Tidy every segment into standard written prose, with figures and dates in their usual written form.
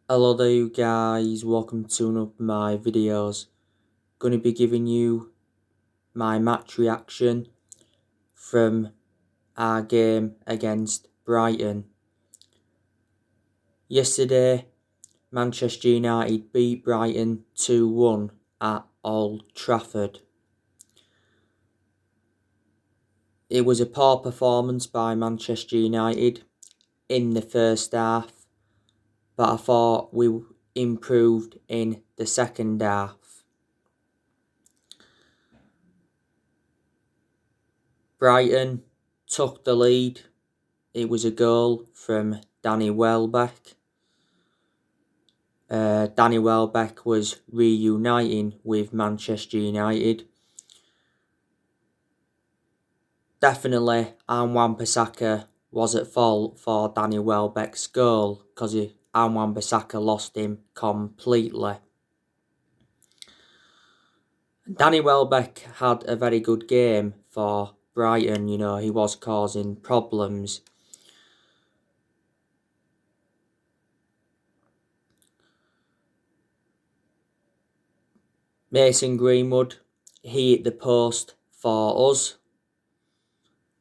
Hello there you guys, welcome to one of my videos. Going to be giving you my match reaction from our game against Brighton. Yesterday, Manchester United beat Brighton 2-1 at Old Trafford. It was a poor performance by Manchester United in the first half, but I thought we improved in the second half. Brighton took the lead. It was a goal from Danny Welbeck. Danny Welbeck was reuniting with Manchester United. Definitely, Wan-Bissaka was at fault for Danny Welbeck's goal because Wan-Bissaka lost him completely. Danny Welbeck had a very good game for Brighton. He was causing problems. Mason Greenwood, he hit the post for us.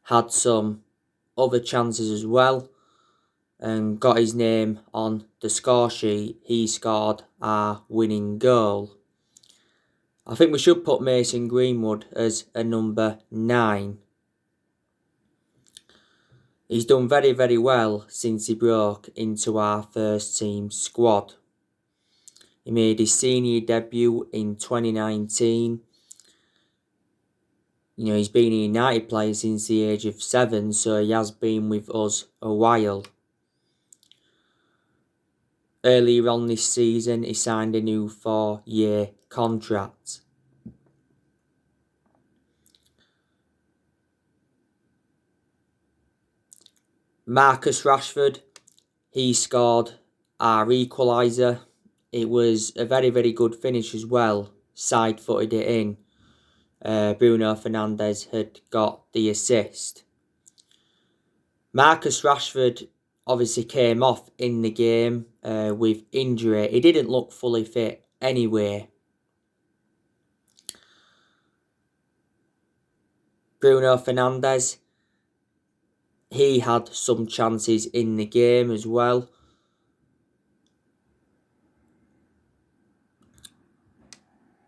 Had some other chances as well and got his name on the score sheet. He scored our winning goal. I think we should put Mason Greenwood as a number 9. He's done very, very well since he broke into our first team squad. He made his senior debut in 2019. He's been a United player since the age of 7, so he has been with us a while. Earlier on this season, he signed a new 4-year contract. Marcus Rashford, he scored our equaliser. It was a very, very good finish as well. Side-footed it in. Bruno Fernandes had got the assist. Marcus Rashford obviously came off in the game with injury. He didn't look fully fit anyway. Bruno Fernandes, he had some chances in the game as well.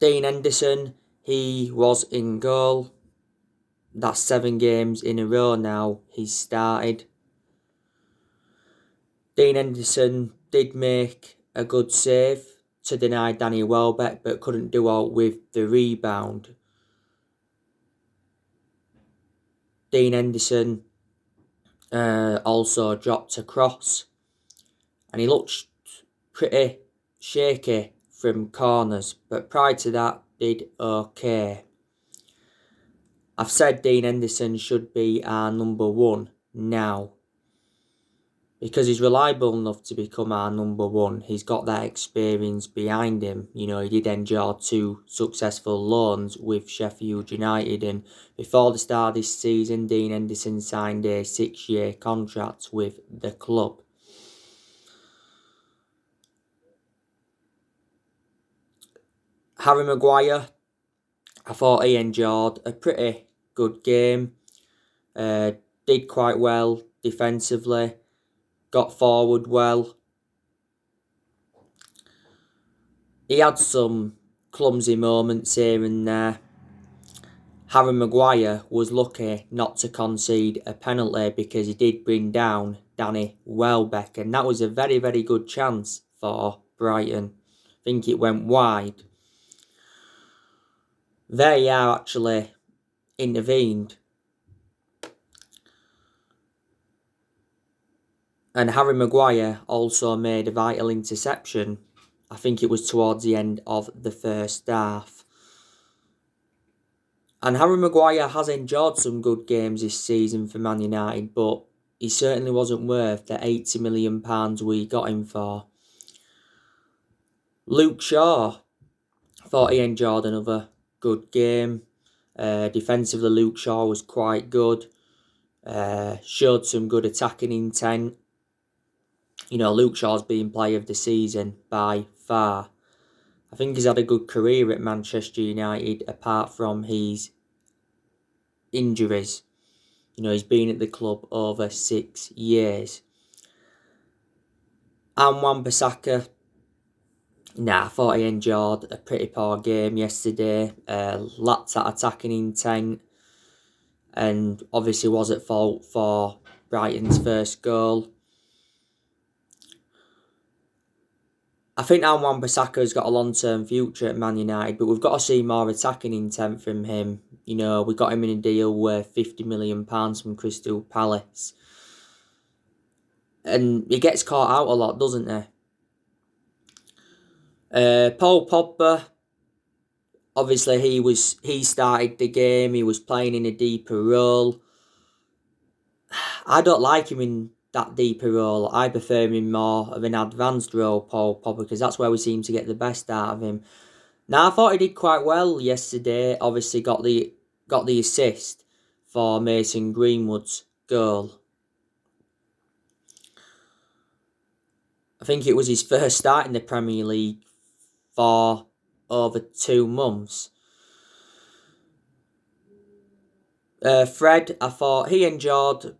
Dean Henderson, he was in goal. That's 7 games in a row now he's started. Dean Henderson did make a good save to deny Danny Welbeck, but couldn't do out with the rebound. Dean Henderson also dropped a cross, and he looked pretty shaky from corners, but prior to that, did okay. I've said Dean Henderson should be our number 1 now, because he's reliable enough to become our number 1. He's got that experience behind him. He did enjoy 2 successful loans with Sheffield United, and before the start of this season, Dean Henderson signed a 6-year contract with the club. Harry Maguire, I thought he enjoyed a pretty good game. Did quite well defensively. Got forward well. He had some clumsy moments here and there. Harry Maguire was lucky not to concede a penalty because he did bring down Danny Welbeck, and that was a very, very good chance for Brighton. I think it went wide. VAR actually intervened, and Harry Maguire also made a vital interception. I think it was towards the end of the first half. And Harry Maguire has enjoyed some good games this season for Man United, but he certainly wasn't worth the £80 million we got him for. Luke Shaw, thought he enjoyed another good game. Defensively, Luke Shaw was quite good. Showed some good attacking intent. Luke Shaw's been player of the season by far. I think he's had a good career at Manchester United apart from his injuries. He's been at the club over 6 years. And Wan-Bissaka, I thought he enjoyed a pretty poor game yesterday. Lacked that attacking intent, and obviously was at fault for Brighton's first goal. I think now Wan-Bissaka's got a long-term future at Man United, but we've got to see more attacking intent from him. We got him in a deal worth £50 million from Crystal Palace. And he gets caught out a lot, doesn't he? Paul Pogba, obviously he started the game, he was playing in a deeper role. I don't like him in that deeper role. I prefer him in more of an advanced role, Paul Pogba, because that's where we seem to get the best out of him. Now, I thought he did quite well yesterday. Obviously got the assist for Mason Greenwood's goal. I think it was his first start in the Premier League for over 2 months. Fred, I thought he enjoyed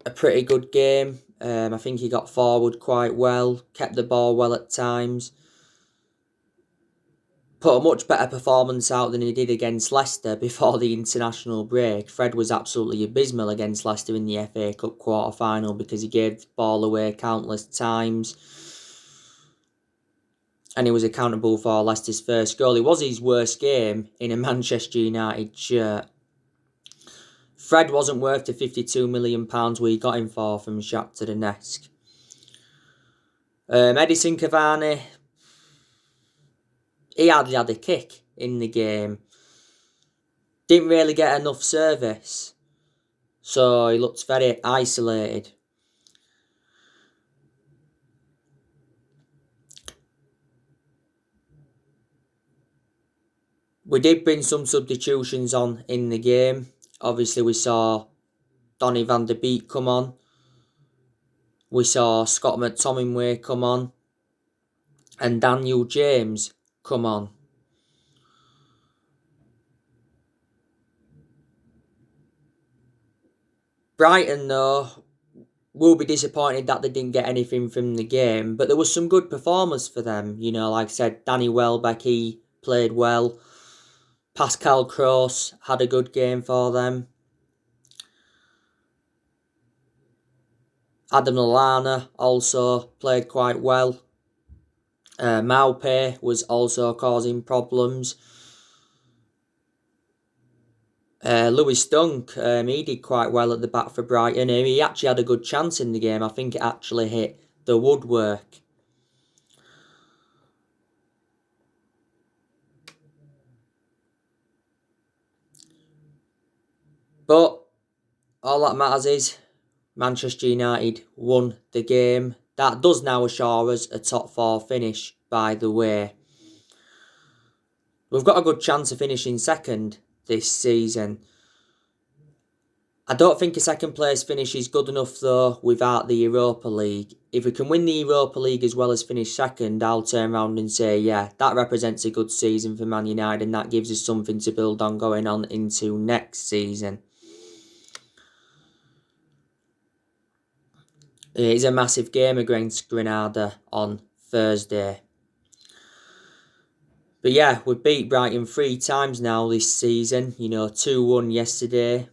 a pretty good game. I think he got forward quite well, kept the ball well at times. Put a much better performance out than he did against Leicester before the international break. Fred was absolutely abysmal against Leicester in the FA Cup quarter-final because he gave the ball away countless times. And he was accountable for Leicester's first goal. It was his worst game in a Manchester United shirt. Fred wasn't worth the £52 million we got him for from Shakhtar Donetsk. Edison Cavani, he hardly had a kick in the game. Didn't really get enough service. So he looked very isolated. We did bring some substitutions on in the game. Obviously, we saw Donny van der Beek come on. We saw Scott McTominay come on. And Daniel James come on. Brighton, though, will be disappointed that they didn't get anything from the game. But there was some good performers for them. Like I said, Danny Welbeck, he played well. Pascal Kroos had a good game for them. Adam Lallana also played quite well. Maupay was also causing problems. Lewis Dunk, he did quite well at the back for Brighton. He actually had a good chance in the game. I think it actually hit the woodwork. But all that matters is Manchester United won the game. That does now assure us a top 4 finish, by the way. We've got a good chance of finishing second this season. I don't think a second place finish is good enough though without the Europa League. If we can win the Europa League as well as finish second, I'll turn around and say, yeah, that represents a good season for Man United and that gives us something to build on going on into next season. It is a massive game against Granada on Thursday. But yeah, we've beat Brighton 3 times now this season. 2-1 yesterday.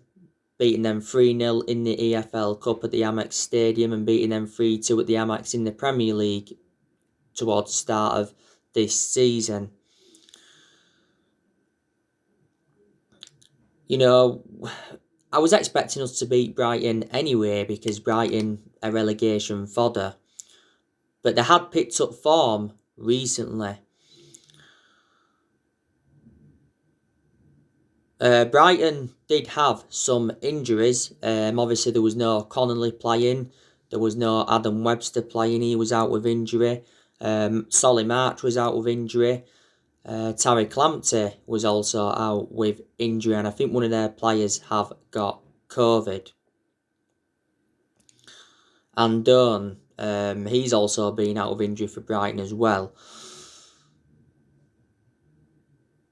Beating them 3-0 in the EFL Cup at the Amex Stadium and beating them 3-2 at the Amex in the Premier League towards the start of this season. I was expecting us to beat Brighton anyway because Brighton are relegation fodder. But they had picked up form recently. Brighton did have some injuries. Obviously, there was no Connolly playing. There was no Adam Webster playing. He was out with injury. Solly March was out with injury. Tariq Lamptey was also out with injury. And I think one of their players have got COVID. And Dunn, He's also been out of injury for Brighton as well.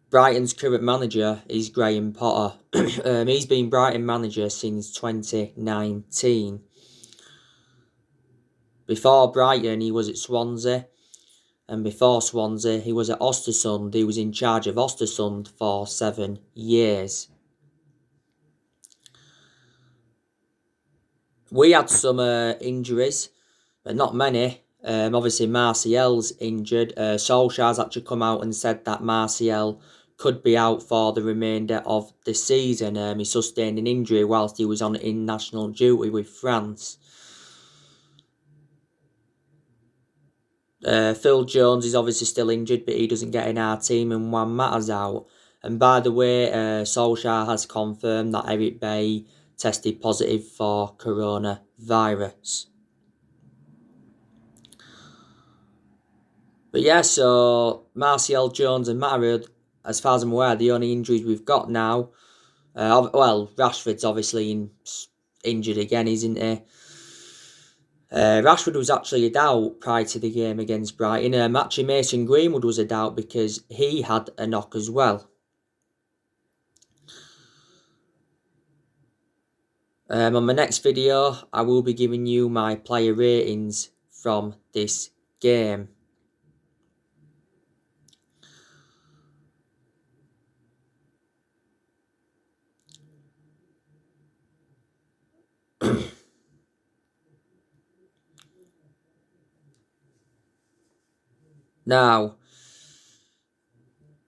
Brighton's current manager is Graham Potter. He's been Brighton manager since 2019. Before Brighton, he was at Swansea. And before Swansea, he was at Östersund. He was in charge of Östersund for 7 years. We had some injuries, but not many. Obviously, Martial's injured. Solskjaer's actually come out and said that Martial could be out for the remainder of the season. He sustained an injury whilst he was on international duty with France. Phil Jones is obviously still injured, but he doesn't get in our team, and Juan Mata's out. And by the way, Solskjaer has confirmed that Eric Bailly tested positive for coronavirus. But yeah, so Martial, Jones and Mata, as far as I'm aware, the only injuries we've got now. Well, Rashford's obviously injured again, isn't he? Rashford was actually a doubt prior to the game against Brighton. Actually, Mason Greenwood was a doubt because he had a knock as well. On my next video, I will be giving you my player ratings from this game. Now,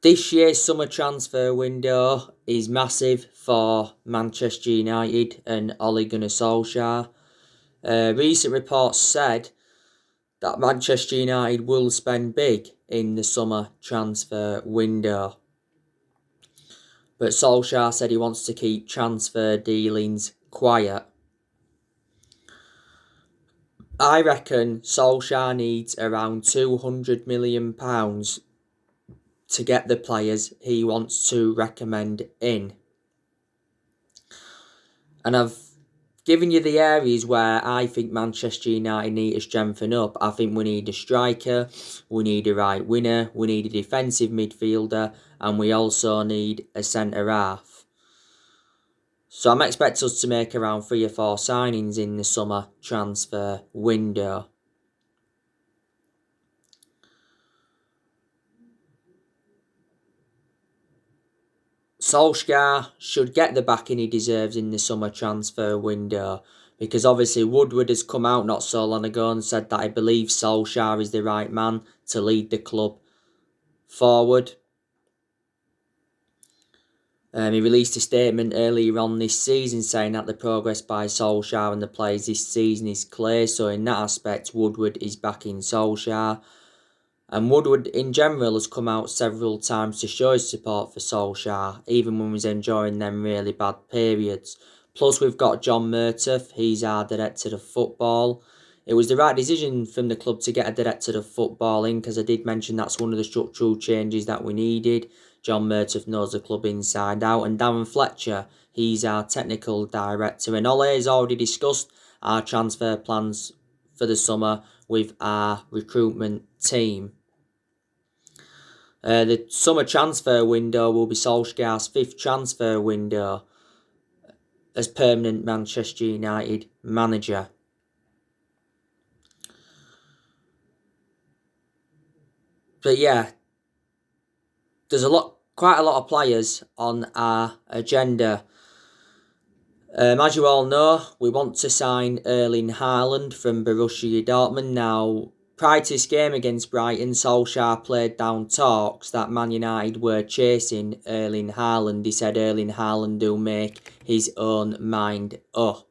this year's summer transfer window is massive for Manchester United and Ole Gunnar Solskjaer. Recent reports said that Manchester United will spend big in the summer transfer window. But Solskjaer said he wants to keep transfer dealings quiet. I reckon Solskjaer needs around £200 million to get the players he wants to recommend in. And I've given you the areas where I think Manchester United need to strengthen up. I think we need a striker, we need a right winger, we need a defensive midfielder, and we also need a centre-half. So I'm expecting us to make around 3 or 4 signings in the summer transfer window. Solskjaer should get the backing he deserves in the summer transfer window, because obviously Woodward has come out not so long ago and said that he believes Solskjaer is the right man to lead the club forward. He released a statement earlier on this season saying that the progress by Solskjaer and the players this season is clear, so in that aspect Woodward is backing Solskjaer. And Woodward in general has come out several times to show his support for Solskjaer, even when he was enjoying them really bad periods. Plus we've got John Murtough, he's our director of football. It was the right decision from the club to get a director of football in, because I did mention that's one of the structural changes that we needed. John Murtough knows the club inside out. And Darren Fletcher, he's our technical director. And Ole has already discussed our transfer plans for the summer with our recruitment team. The summer transfer window will be Solskjaer's 5th transfer window as permanent Manchester United manager. But yeah, there's quite a lot of players on our agenda. As you all know, we want to sign Erling Haaland from Borussia Dortmund. Now, prior to this game against Brighton, Solskjaer played down talks that Man United were chasing Erling Haaland. He said Erling Haaland will make his own mind up.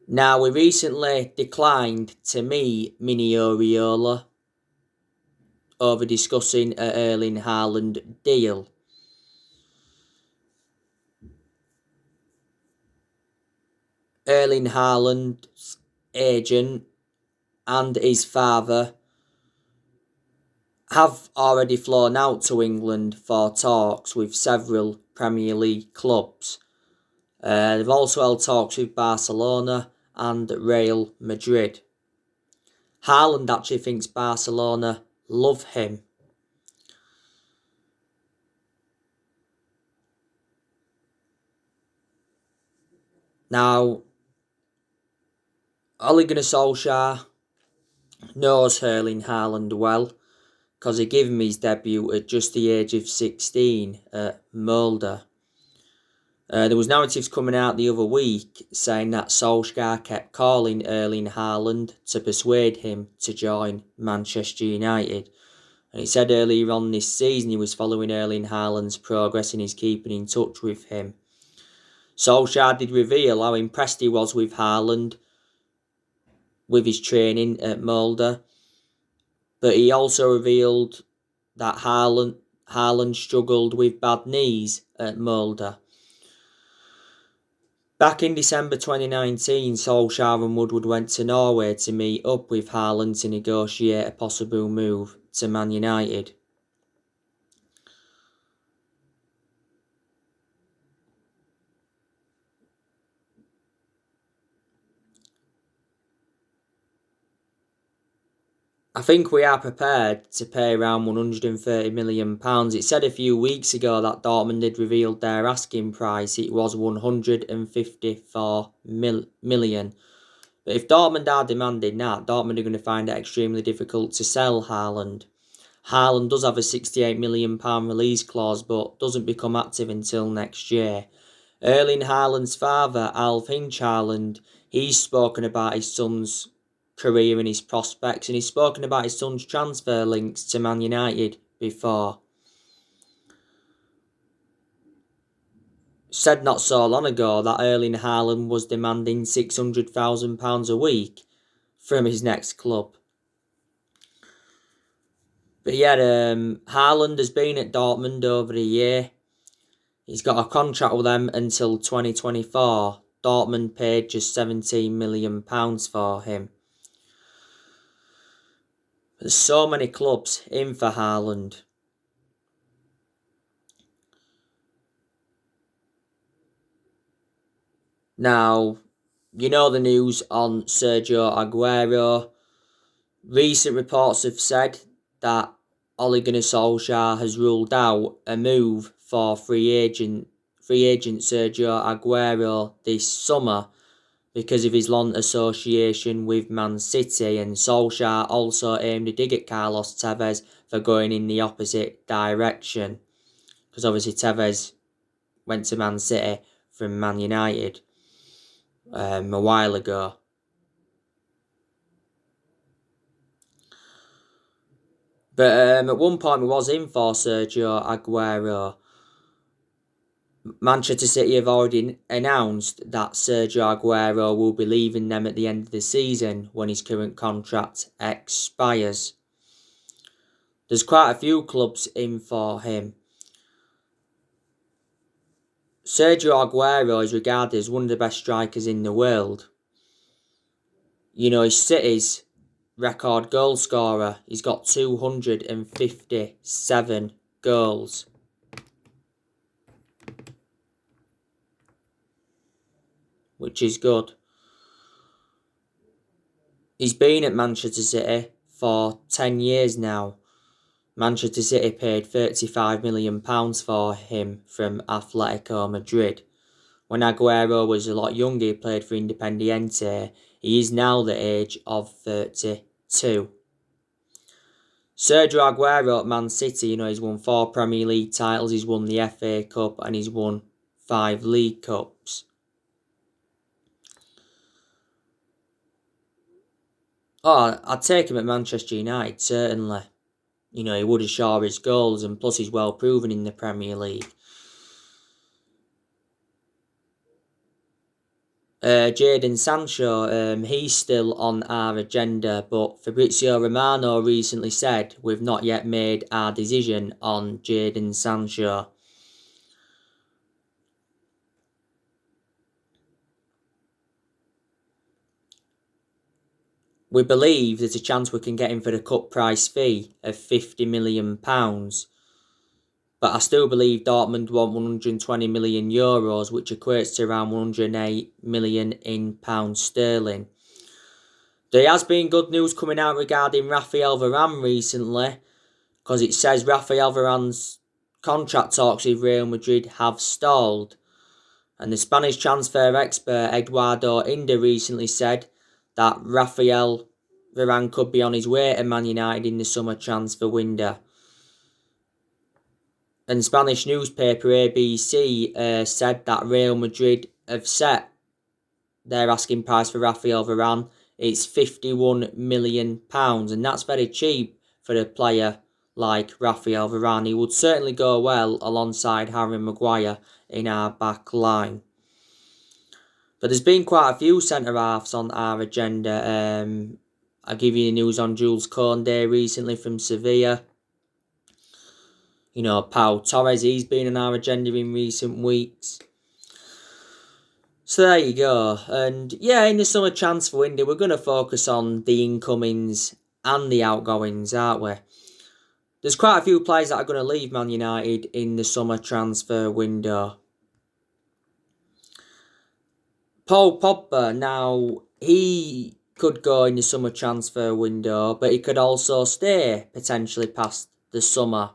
Now, we recently declined to meet Mini Oriola over discussing an Erling Haaland deal. Erling Haaland's agent and his father have already flown out to England for talks with several Premier League clubs. They've also held talks with Barcelona and Real Madrid. Haaland actually thinks Barcelona love him. Now, Ole Gunnar Solskjaer knows Erling Haaland well because he gave him his debut at just the age of 16 at Molde. There was narratives coming out the other week saying that Solskjaer kept calling Erling Haaland to persuade him to join Manchester United. And he said earlier on this season he was following Erling Haaland's progress and he's keeping in touch with him. Solskjaer did reveal how impressed he was with Haaland with his training at Molde. But he also revealed that Haaland struggled with bad knees at Molde. Back in December 2019, Solskjaer and Woodward went to Norway to meet up with Haaland to negotiate a possible move to Man United. I think we are prepared to pay around £130 million. It said a few weeks ago that Dortmund had revealed their asking price. It was £154 million. But if Dortmund are demanding that, Dortmund are going to find it extremely difficult to sell Haaland. Haaland does have a £68 million release clause, but doesn't become active until next year. Erling Haaland's father, Alf Hinch Haaland, he's spoken about his son's career and his prospects, and he's spoken about his son's transfer links to Man United before. Said not so long ago that Erling Haaland was demanding £600,000 a week from his next club. But yeah, Haaland has been at Dortmund over a year. He's got a contract with them until 2024. Dortmund paid just £17 million for him. There's so many clubs in for Haaland. Now, you know the news on Sergio Aguero. Recent reports have said that Ole Gunnar Solskjaer has ruled out a move for free agent Sergio Aguero this summer because of his long association with Man City, and Solskjaer also aimed a dig at Carlos Tevez for going in the opposite direction, because obviously Tevez went to Man City from Man United a while ago. But at one point we was in for Sergio Aguero. Manchester City have already announced that Sergio Aguero will be leaving them at the end of the season when his current contract expires. There's quite a few clubs in for him. Sergio Aguero is regarded as one of the best strikers in the world. You know, he's City's record goal scorer. He's got 257 goals. Which is good. He's been at Manchester City for 10 years now. Manchester City paid £35 million for him from Atletico Madrid. When Aguero was a lot younger, he played for Independiente. He is now the age of 32. Sergio Aguero at Man City, you know, he's won 4 Premier League titles, he's won the FA Cup, and he's won 5 League Cups. Oh, I'd take him at Manchester United, certainly. You know, he would assure his goals, and plus he's well proven in the Premier League. Jadon Sancho, he's still on our agenda, but Fabrizio Romano recently said we've not yet made our decision on Jadon Sancho. We believe there's a chance we can get him for the cut price fee of £50 million But I still believe Dortmund want €120 million, which equates to around 108 million in pounds sterling. There has been good news coming out regarding Raphael Varane recently, because it says Raphael Varane's contract talks with Real Madrid have stalled. And the Spanish transfer expert Eduardo Inda recently said that Raphael Varane could be on his way to Man United in the summer transfer window. And Spanish newspaper ABC said that Real Madrid have set their asking price for Raphael Varane. It's £51 million, and that's very cheap for a player like Raphael Varane. He would certainly go well alongside Harry Maguire in our back line. But there's been quite a few centre-halves on our agenda. I'll give you the news on Jules Koundé recently from Sevilla. You know, Pau Torres, he's been on our agenda in recent weeks. So there you go. And yeah, in the summer transfer window, we're going to focus on the incomings and the outgoings, aren't we? There's quite a few players that are going to leave Man United in the summer transfer window. Paul Pogba, now, he could go in the summer transfer window, but he could also stay potentially past the summer.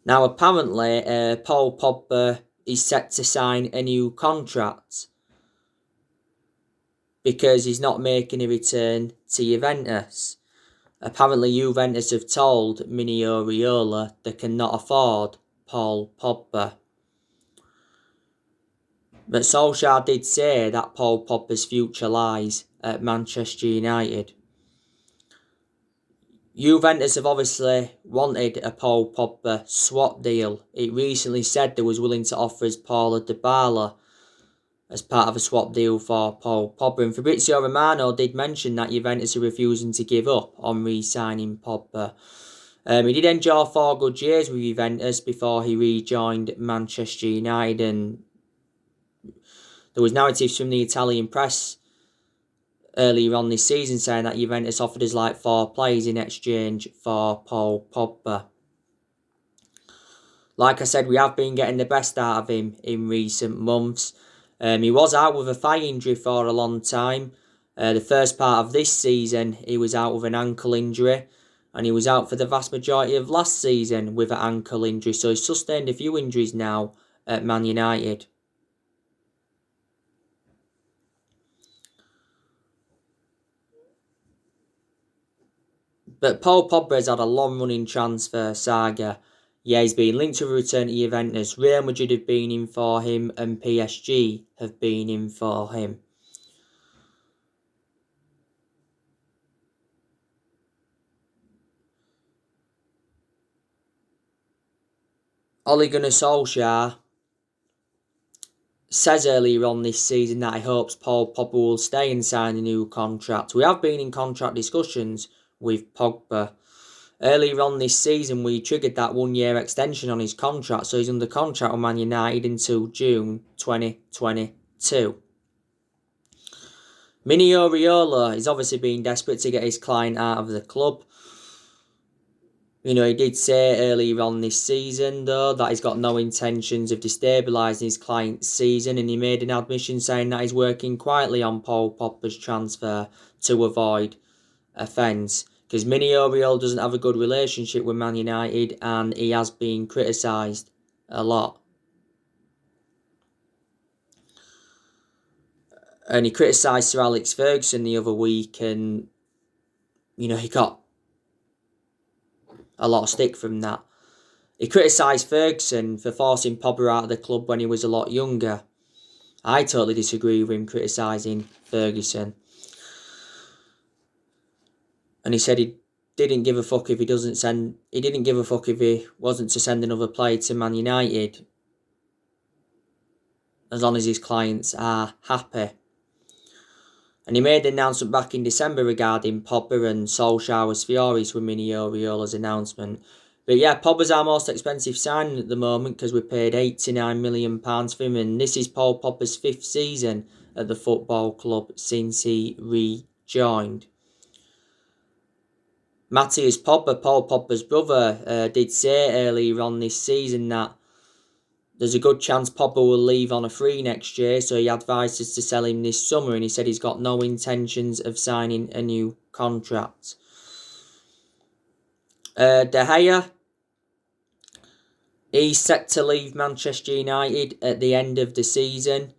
Now, apparently, Paul Pogba is set to sign a new contract because he's not making a return to Juventus. Apparently, Juventus have told Mino Raiola they cannot afford Paul Pogba. But Solskjaer did say that Paul Pogba's future lies at Manchester United. Juventus have obviously wanted a Paul Pogba swap deal. It recently said they was willing to offer us Paulo Dybala as part of a swap deal for Paul Pogba. And Fabrizio Romano did mention that Juventus are refusing to give up on re-signing Pogba. He did enjoy 4 good years with Juventus before he rejoined Manchester United, and there was narratives from the Italian press earlier on this season saying that Juventus offered us like 4 players in exchange for Paul Pogba. Like I said, we have been getting the best out of him in recent months. He was out with a thigh injury for a long time. The first part of this season, he was out with an ankle injury, and he was out for the vast majority of last season with an ankle injury. So he's sustained a few injuries now at Man United. But Paul Pogba has had a long-running transfer saga. Yeah, he's been linked to a return to Juventus. Real Madrid have been in for him, and PSG have been in for him. Ole Gunnar Solskjaer says earlier on this season that he hopes Paul Pogba will stay and sign a new contract. We have been in contract discussions with Pogba. Earlier on this season, we triggered that 1-year extension on his contract, so he's under contract with Man United until June 2022. Mino Raiola is obviously being desperate to get his client out of the club. You know, he did say earlier on this season, though, that he's got no intentions of destabilising his client's season, and he made an admission saying that he's working quietly on Paul Pogba's transfer to avoid offence. Because Mino Raiola doesn't have a good relationship with Man United, and he has been criticised a lot. And he criticised Sir Alex Ferguson the other week, and, you know, he got a lot of stick from that. He criticised Ferguson for forcing Pogba out of the club when he was a lot younger. I totally disagree with him criticising Ferguson. And he said he didn't give a fuck if he didn't give a fuck if he wasn't to send another player to Man United, as long as his clients are happy. And he made an announcement back in December regarding Pogba, and Solskjaer was furious with Mino Raiola's announcement. But yeah, Pogba's our most expensive signing at the moment because we paid £89 million for him, and this is Paul Pogba's 5th season at the football club since he rejoined. Matthias Pogba, Paul Pogba's brother, did say earlier on this season that there's a good chance Pogba will leave on a free next year, so he advised us to sell him this summer, and he said he's got no intentions of signing a new contract. De Gea, he's set to leave Manchester United at the end of the season.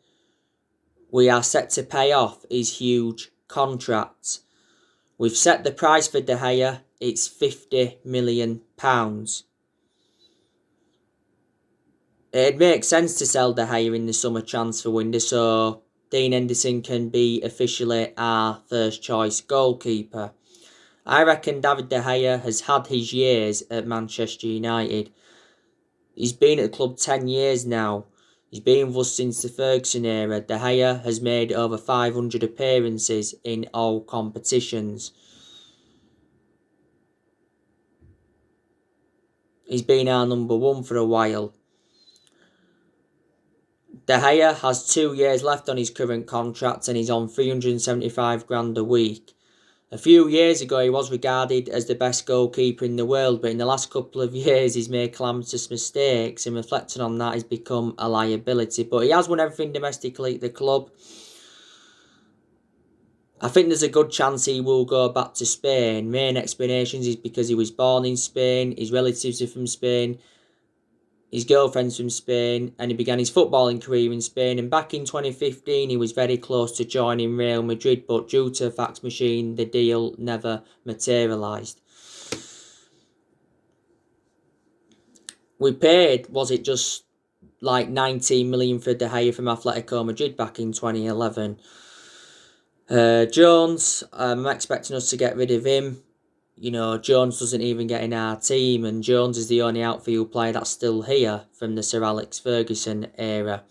We are set to pay off his huge contract. We've set the price for De Gea, it's £50 million. It makes sense to sell De Gea in the summer transfer window so Dean Henderson can be officially our first choice goalkeeper. I reckon David De Gea has had his years at Manchester United. He's been at the club 10 years now. He's been with us since the Ferguson era. De Gea has made over 500 appearances in all competitions. He's been our number one for a while. De Gea has 2 years left on his current contract and he's on $375,000 a week. A few years ago he was regarded as the best goalkeeper in the world, but in the last couple of years he's made calamitous mistakes, and reflecting on that he's become a liability. But he has won everything domestically at the club. I think there's a good chance he will go back to Spain. Main explanations is because he was born in Spain, his relatives are from Spain, his girlfriend's from Spain, and he began his footballing career in Spain. And back in 2015, he was very close to joining Real Madrid, but due to a fax machine, the deal never materialised. We paid, was it just like 19 million for De Gea from Atletico Madrid back in 2011? Jones, I'm expecting us to get rid of him. You know, Jones doesn't even get in our team, and Jones is the only outfield player that's still here from the Sir Alex Ferguson era.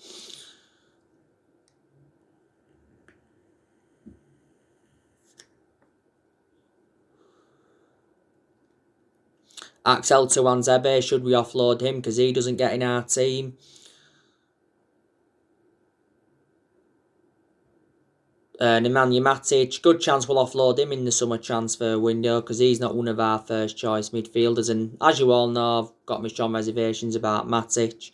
Axel Tuanzebe, should we offload him because he doesn't get in our team? Nemanja Matic, good chance we'll offload him in the summer transfer window because he's not one of our first choice midfielders, and as you all know, I've got my strong reservations about Matic.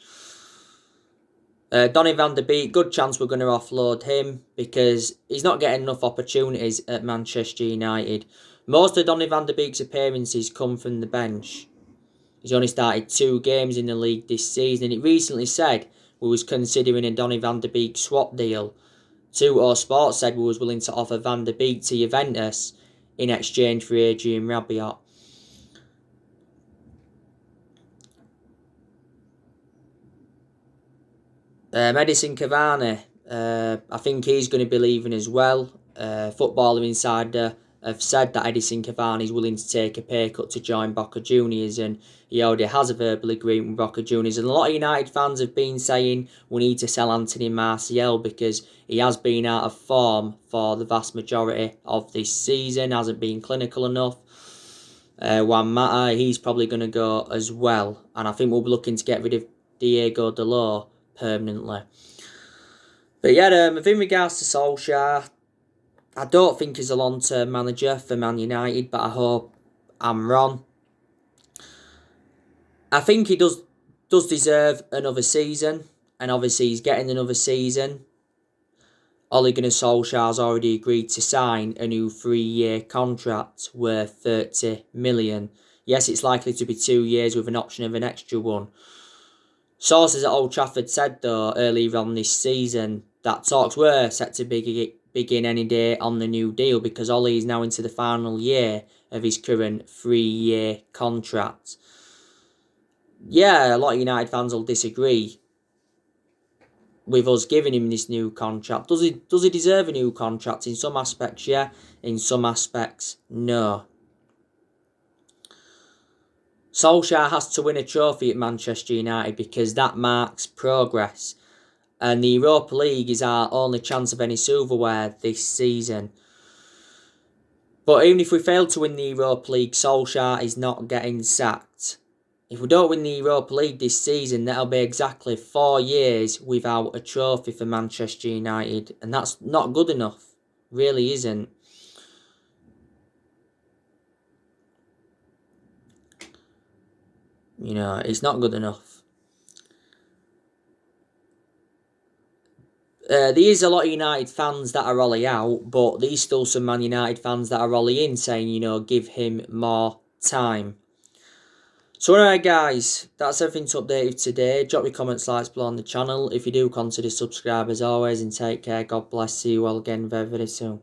Donny van der Beek, good chance we're going to offload him because he's not getting enough opportunities at Manchester United. Most of Donny van der Beek's appearances come from the bench. He's only started 2 games in the league this season, and it recently said we was considering a Donny van der Beek swap deal. 2O Sports said we was willing to offer Van der Beek to Juventus in exchange for Adrian Rabiot. Edinson Cavani, I think he's going to be leaving as well. Footballer Insider have said that Edinson Cavani is willing to take a pay cut to join Boca Juniors, and he already has a verbal agreement with Boca Juniors. And a lot of United fans have been saying we need to sell Anthony Martial because he has been out of form for the vast majority of this season, hasn't been clinical enough. Juan Mata, he's probably going to go as well, and I think we'll be looking to get rid of Diego Dalot permanently. But yeah, with in regards to Solskjaer, I don't think he's a long-term manager for Man United, but I hope I'm wrong. I think he does deserve another season, and obviously he's getting another season. Ole Gunnar Solskjaer's already agreed to sign a new 3-year contract worth 30 million. Yes, it's likely to be 2 years with an option of an extra one. Sources at Old Trafford said, though, earlier on this season that talks were set to begin any day on the new deal because Ole is now into the final year of his current 3-year contract. Yeah, a lot of United fans will disagree with us giving him this new contract. Does he deserve a new contract? In some aspects, yeah. In some aspects, no. Solskjaer has to win a trophy at Manchester United because that marks progress. And the Europa League is our only chance of any silverware this season. But even if we fail to win the Europa League, Solskjaer is not getting sacked. If we don't win the Europa League this season, that'll be exactly 4 years without a trophy for Manchester United. And that's not good enough. Really isn't. You know, it's not good enough. There is a lot of United fans that are Ollie out, but there's still some Man United fans that are Ollie in, saying, you know, give him more time. So anyway guys, that's everything to update you today. Drop your comments, likes below on the channel. If you do, consider subscribe as always, and take care. God bless. See you all again very, very soon.